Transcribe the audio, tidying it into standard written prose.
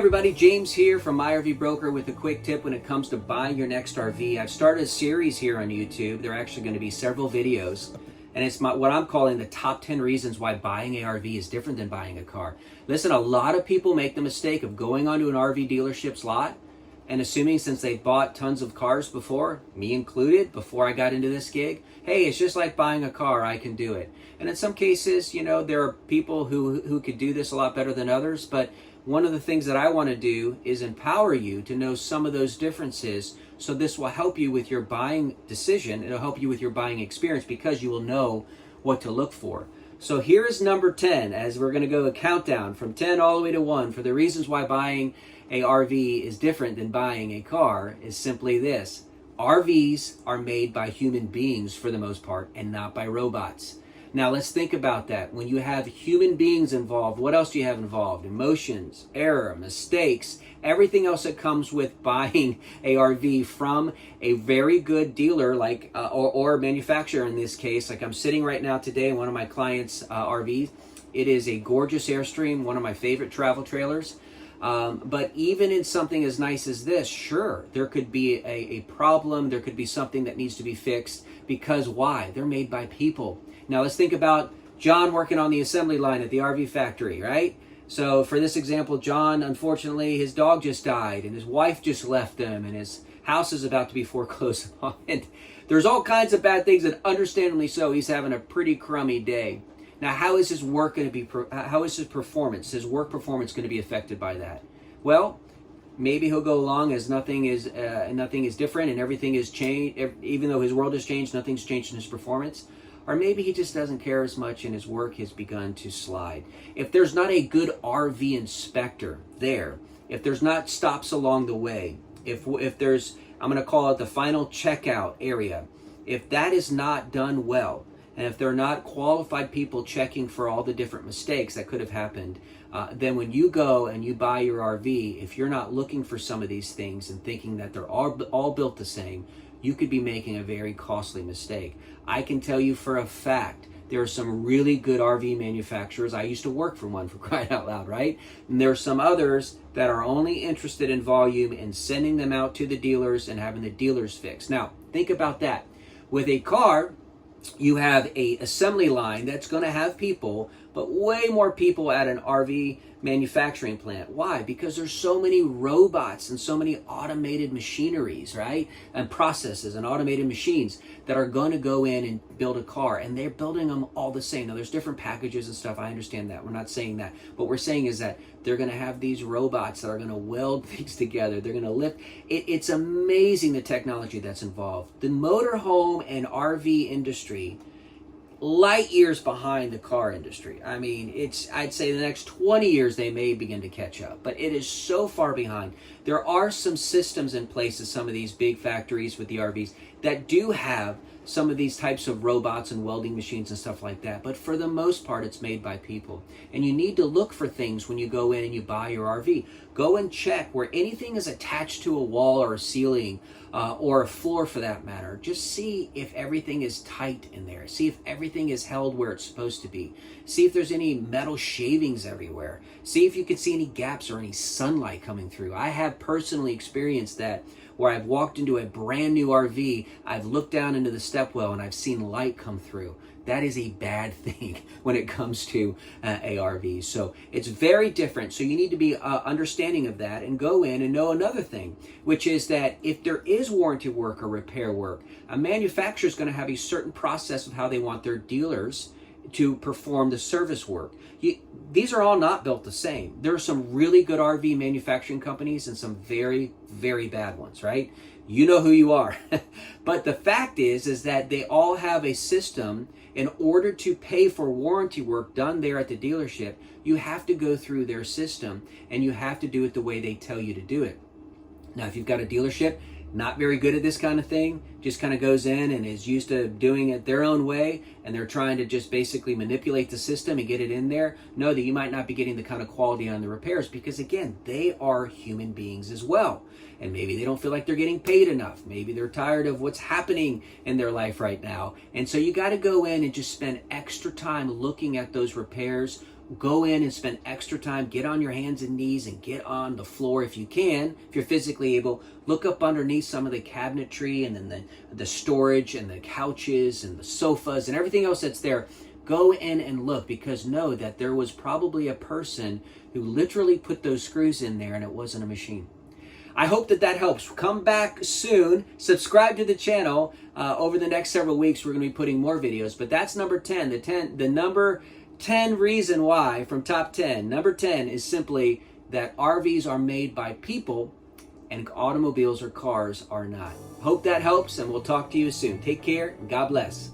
Everybody, James here from My RV Broker with a quick tip when it comes to buying your next RV. I've started a series here on YouTube. There are actually going to be several videos, and it's what I'm calling the top 10 reasons why buying an RV is different than buying a car. Listen, a lot of people make the mistake of going onto an RV dealership's lot and assuming, since they've bought tons of cars before, me included, before I got into this gig, hey, it's just like buying a car, I can do it. And in some cases, you know, there are people who could do this a lot better than others, but one of the things that I want to do is empower you to know some of those differences, so this will help you with your buying decision. It'll help you with your buying experience because you will know what to look for. So here is number 10, as we're going to go a countdown from 10 all the way to 1 for the reasons why buying a RV is different than buying a car is simply this. RVs are made by human beings for the most part and not by robots. Now let's think about that. When you have human beings involved, what else do you have involved? Emotions, error, mistakes, everything else that comes with buying a RV from a very good dealer like or manufacturer in this case. Like I'm sitting right now today in one of my clients' RVs. It is a gorgeous Airstream, one of my favorite travel trailers. But even in something as nice as this, sure, there could be a problem. There could be something that needs to be fixed because why? They're made by people. Now let's think about John working on the assembly line at the RV factory, right? So for this example, John, unfortunately, his dog just died and his wife just left him and his house is about to be foreclosed on. And there's all kinds of bad things, and understandably so, he's having a pretty crummy day. Now, how is his work going to be, how is his work performance going to be affected by that? Well, maybe he'll go along as nothing is different and everything is changed. Even though his world has changed, nothing's changed in his performance. Or maybe he just doesn't care as much and his work has begun to slide. If there's not a good RV inspector there, if there's not stops along the way, if there's, I'm going to call it the final checkout area, if that is not done well, and if they're not qualified people checking for all the different mistakes that could have happened, then when you go and you buy your RV, if you're not looking for some of these things and thinking that they're all built the same, you could be making a very costly mistake. I can tell you for a fact, there are some really good RV manufacturers. I used to work for one, for crying out loud, right? And there are some others that are only interested in volume and sending them out to the dealers and having the dealers fix. Now, think about that. With a car, you have a assembly line that's going to have people, but way more people at an RV manufacturing plant. Why? Because there's so many robots and so many automated machineries, right? And processes and automated machines that are going to go in and build a car, and they're building them all the same. Now, there's different packages and stuff. I understand that. We're not saying that. What we're saying is that they're going to have these robots that are going to weld things together. They're going to lift. It's amazing the technology that's involved. The motorhome and RV industry, light years behind the car industry. I mean, I'd say the next 20 years they may begin to catch up, but it is so far behind. There are some systems in place at some of these big factories with the RVs that do have some of these types of robots and welding machines and stuff like that, but for the most part it's made by people. And you need to look for things when you go in and you buy your RV. Go and check where anything is attached to a wall or a ceiling or a floor for that matter. Just see if everything is tight in there. See if everything is held where it's supposed to be. See if there's any metal shavings everywhere. See if you can see any gaps or any sunlight coming through. I have personally experienced that, where I've walked into a brand new RV, I've looked down into the stepwell and I've seen light come through. That is a bad thing when it comes to ARVs. So it's very different. So you need to be understanding of that and go in and know another thing, which is that if there is warranty work or repair work, a manufacturer is going to have a certain process of how they want their dealers to perform the service work. These are all not built the same. There are some really good RV manufacturing companies and some very, very bad ones, right? You know who you are. But the fact is that they all have a system. In order to pay for warranty work done there at the dealership, you have to go through their system and you have to do it the way they tell you to do it. Now, if you've got a dealership not very good at this kind of thing, just kind of goes in and is used to doing it their own way, and they're trying to just basically manipulate the system and get it in there, know that you might not be getting the kind of quality on the repairs because, again, they are human beings as well. And maybe they don't feel like they're getting paid enough. Maybe they're tired of what's happening in their life right now. And so you got to go in and just spend extra time looking at those repairs, go in and spend extra time, get on your hands and knees and get on the floor if you can, if you're physically able. Look up underneath some of the cabinetry and then the storage and the couches and the sofas and everything else that's there. Go in and look, because know that there was probably a person who literally put those screws in there and it wasn't a machine. I hope that helps. Come back soon. Subscribe to the channel. Over the next several weeks, we're going to be putting more videos. But that's number 10. The number 10 reason why from top 10. Number 10 is simply that RVs are made by people and automobiles or cars are not. Hope that helps, and we'll talk to you soon. Take care, and God bless.